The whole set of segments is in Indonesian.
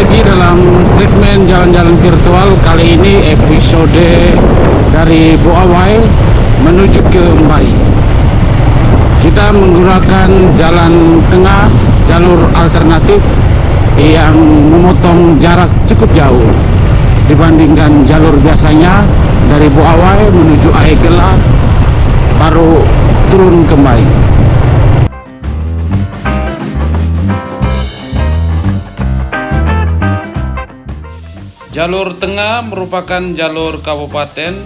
lagi dalam segmen jalan-jalan virtual. Kali ini episode dari Boawai menuju ke Mbai. Kita menggunakan jalan tengah, jalur alternatif yang memotong jarak cukup jauh dibandingkan jalur biasanya dari Boawai menuju Aegela baru turun ke Mbai. Jalur tengah merupakan jalur kabupaten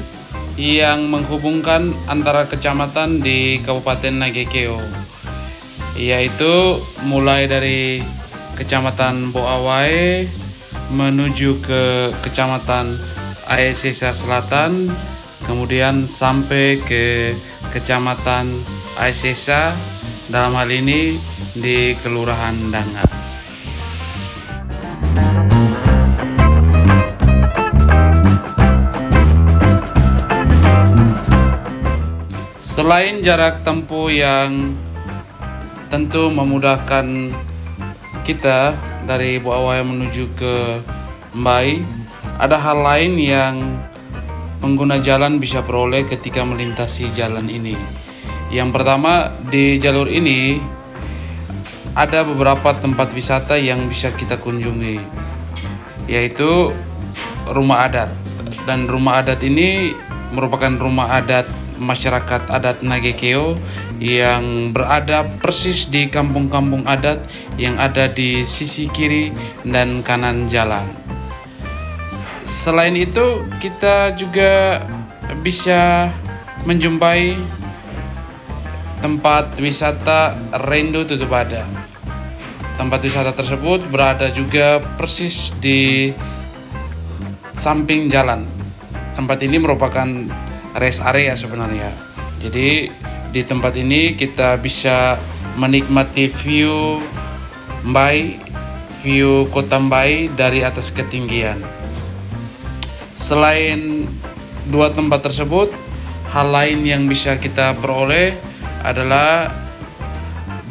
yang menghubungkan antara kecamatan di Kabupaten Nagekeo, yaitu mulai dari Kecamatan Boawai menuju ke Kecamatan Aesesa Selatan, kemudian sampai ke Kecamatan Aesesa, dalam hal ini di Kelurahan Danga. Selain jarak tempuh yang tentu memudahkan kita dari Boawai menuju ke Mbai, ada hal lain yang pengguna jalan bisa peroleh ketika melintasi jalan ini. Yang pertama, di jalur ini ada beberapa tempat wisata yang bisa kita kunjungi, yaitu rumah adat. Dan rumah adat ini merupakan rumah adat masyarakat adat Nagekeo yang berada persis di kampung-kampung adat yang ada di sisi kiri dan kanan jalan. Selain itu, kita juga bisa menjumpai tempat wisata Rendo Tutupada. Tempat wisata tersebut berada juga persis di samping jalan. Tempat ini merupakan rest area sebenarnya. Jadi di tempat ini kita bisa menikmati view Mbai, view kota Mbai dari atas ketinggian. Selain dua tempat tersebut, hal lain yang bisa kita peroleh adalah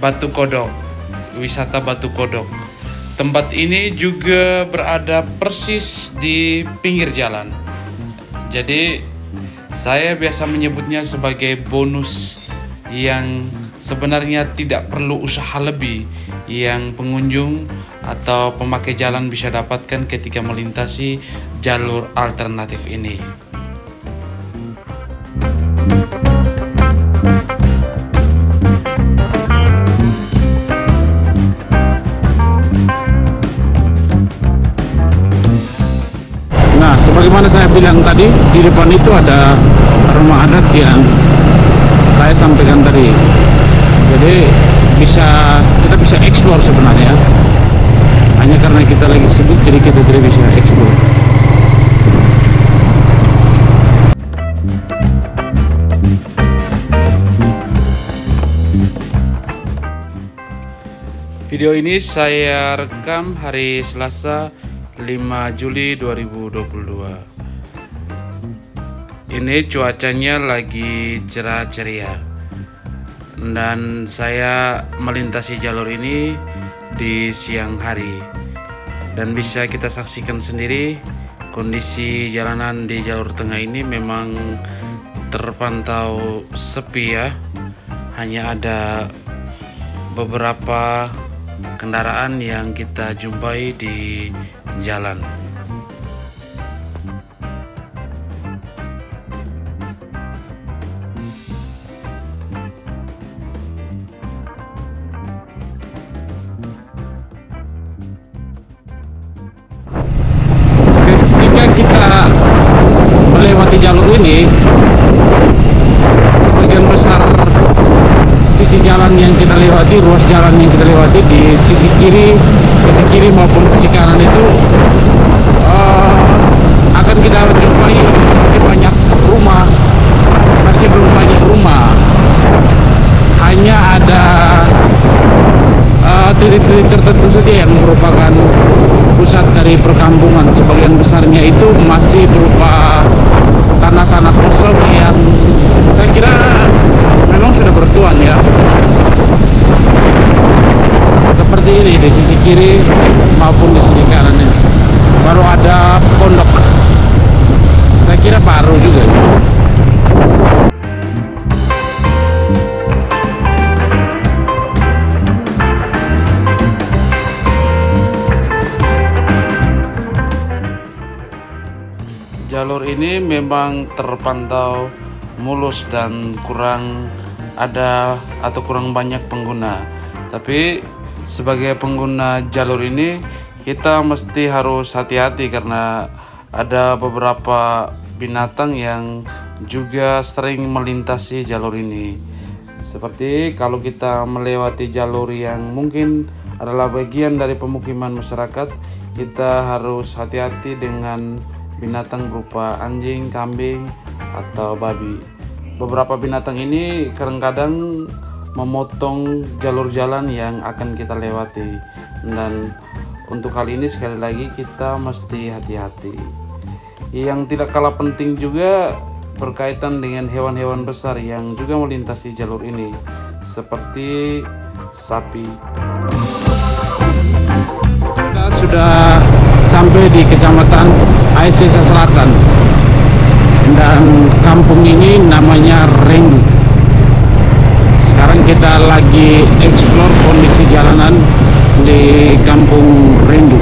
Batu Kodok, wisata Batu Kodok. Tempat ini juga berada persis di pinggir jalan. Jadi saya biasa menyebutnya sebagai bonus yang sebenarnya tidak perlu usaha lebih yang pengunjung atau pemakai jalan bisa dapatkan ketika melintasi jalur alternatif ini. Nah, sebagaimana saya bilang tadi, di depan itu ada rumah adat yang saya sampaikan tadi. Jadi kita bisa explore sebenarnya. Hanya karena kita lagi sibuk, jadi kita tidak bisa explore. Video ini saya rekam hari Selasa 5 Juli 2022. Ini cuacanya lagi cerah ceria dan saya melintasi jalur ini di siang hari, dan bisa kita saksikan sendiri kondisi jalanan di jalur tengah ini memang terpantau sepi ya. Hanya ada beberapa kendaraan yang kita jumpai di jalan. Ketika kita melewati jalur ini, sebagian besar sisi jalan yang kita lewati, ruas jalan yang kita lewati di sisi kiri maupun sisi kanan itu akan kita jumpai masih banyak rumah, masih belum banyak rumah. Hanya ada titik-titik tertentu saja yang merupakan pusat dari perkampungan. Sebagian besarnya itu masih berupa tanah-tanah kosong yang saya kira memang sudah bertuan ya. Seperti ini di sisi kiri maupun di sisi kanan ini. ada pondok. Saya kira baru juga. Jalur ini memang terpantau mulus dan kurang ada atau kurang banyak pengguna. Tapi sebagai pengguna jalur ini kita mesti harus hati-hati karena ada beberapa binatang yang juga sering melintasi jalur ini. Seperti kalau kita melewati jalur yang mungkin adalah bagian dari pemukiman masyarakat, kita harus hati-hati dengan binatang berupa anjing, kambing, atau babi. Beberapa binatang ini kadang-kadang memotong jalur jalan yang akan kita lewati, dan untuk hal ini sekali lagi kita mesti hati-hati. Yang tidak kalah penting juga berkaitan dengan hewan-hewan besar yang juga melintasi jalur ini, seperti sapi. Kita sudah sampai di Kecamatan Aisesa Selatan, dan kampung ini namanya Rendu. Sekarang kita lagi explore kondisi jalanan di kampung Rendu.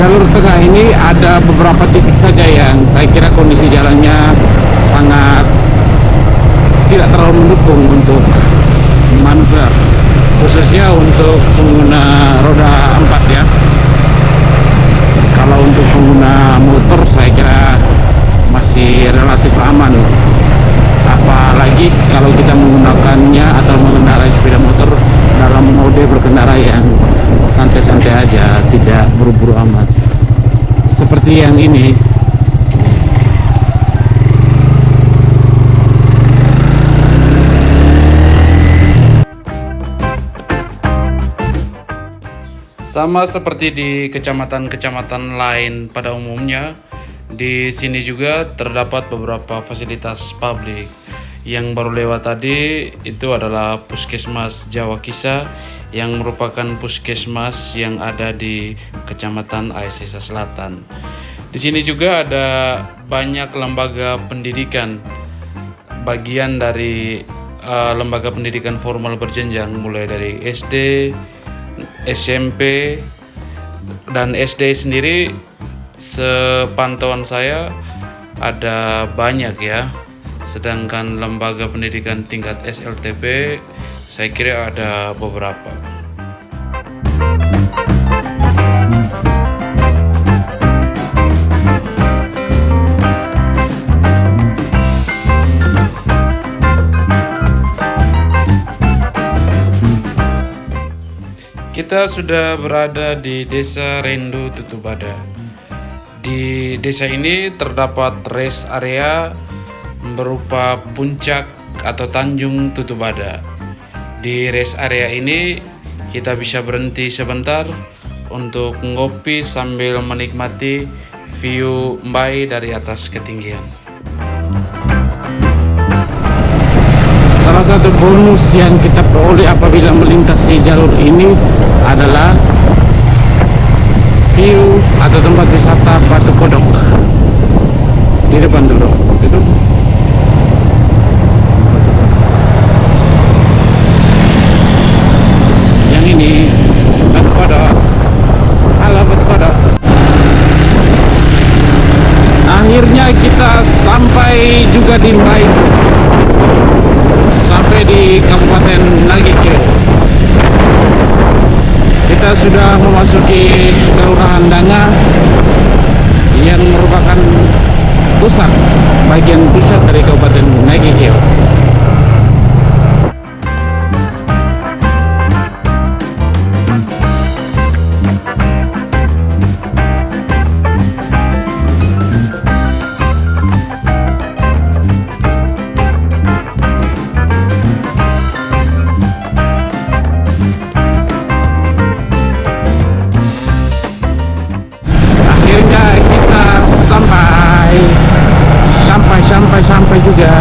Jalur tengah ini ada beberapa titik saja yang saya kira kondisi jalannya sangat tidak terlalu mendukung untuk manuver, khususnya untuk pengguna roda 4 ya. Kalau untuk pengguna motor saya kira masih relatif aman, apalagi kalau kita menggunakannya atau mengendarai sepeda motor dalam mode berkendara yang santai-santai aja, tidak buru-buru amat seperti yang ini. Sama seperti di kecamatan-kecamatan lain pada umumnya, di sini juga terdapat beberapa fasilitas publik. Yang baru lewat tadi itu adalah Puskesmas Jawa Kisah, yang merupakan puskesmas yang ada di Kecamatan Aisesa Selatan. Di sini juga ada banyak lembaga pendidikan, bagian dari lembaga pendidikan formal berjenjang, mulai dari SD, SMP, dan SD sendiri sepantauan saya ada banyak ya. Sedangkan lembaga pendidikan tingkat SLTP saya kira ada beberapa. Kita sudah berada di Desa Rendu Tutubada. Di desa ini terdapat rest area berupa puncak atau Tanjung Tutubada. Di rest area ini kita bisa berhenti sebentar untuk ngopi sambil menikmati view Mbai dari atas ketinggian. Salah satu bonus yang kita peroleh apabila melintasi jalur ini adalah view atau tempat wisata Batu Kodok. Di depan dulu itu. Yang ini Batu Kodok. Halo Batu Kodok. Akhirnya kita sampai juga di Mbai, sampai di Kabupaten Nagikeo. Kita sudah memasuki Kelurahan Danga yang merupakan bagian pusat dari Kabupaten Nagikeo. Akhirnya kita sampai. sampai juga.